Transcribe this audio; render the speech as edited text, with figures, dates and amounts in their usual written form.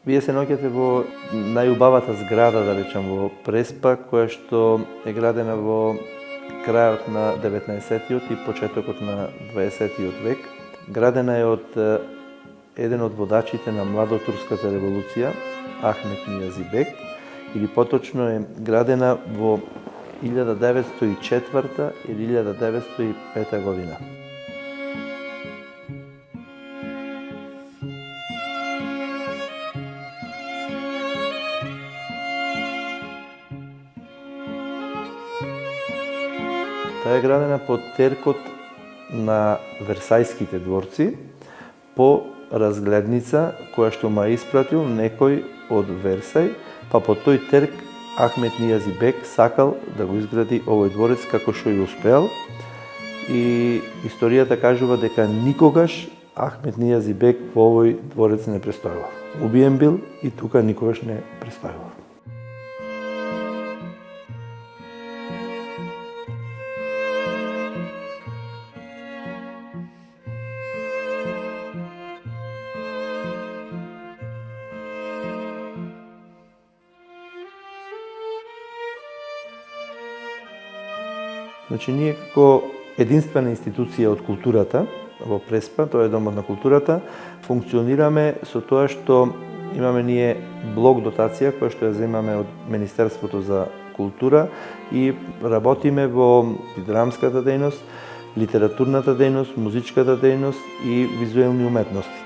Вие се наоѓате во најубавата зграда, да речем, во Преспа, која што е градена во крајот на 19-тиот и почетокот на 20-тиот век. Градена е од еден од водачите на младотурската револуција, Ахмет Нијази Бек, или поточно е градена во 1904 или 1905 година. Таа е градена под теркот на Версајските дворци, по разгледница која што ма испратил некој од Версај, па по тој терк Ахмет Нијази Бек сакал да го изгради овој дворец како што и успеал. И историјата кажува дека никогаш Ахмет Нијази Бек во овој дворец не престојувал. Убиен бил и тука никогаш не престојувал. Значи, ние како единствена институција од културата во Преспа, тоа е Домот на културата, функционираме со тоа што имаме ние блок дотација која што ја земаме од Министерството за култура и работиме во драмската дејност, литературната дејност, музичката дејност и визуелни уметности.